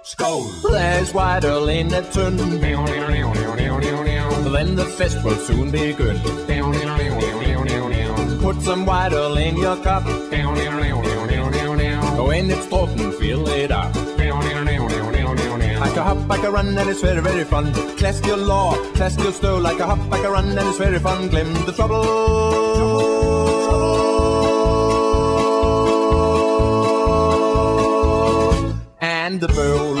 Skål! There's white ale in the tun. Then the fest will soon begin. Put some white ale in your cup. When it's talking, fill it up. Like a hop, like a run, and it's very, very fun. Clask your law, clask your stow. Like a hop, like a run, and it's very fun. Glim the trouble. And the bowl.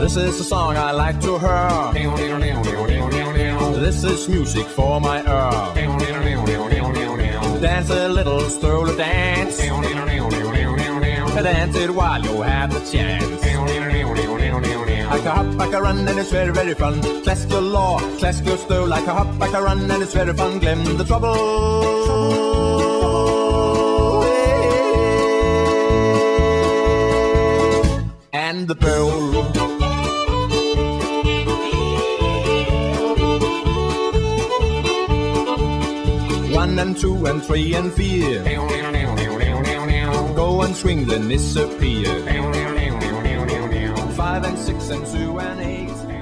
This is a song I like to hear. This is music for my ear. Dance a little, stroll a dance. Dance it while you have the chance. Like a hop, like a run, and it's very, very fun. Clask your law, clask your stow. Like a hop, like a run, and it's very fun. Glim the trouble. And the bowl. 1 and 2 and 3 and 4. Go and swing, then disappear. 5 and 6 and 2 and 8.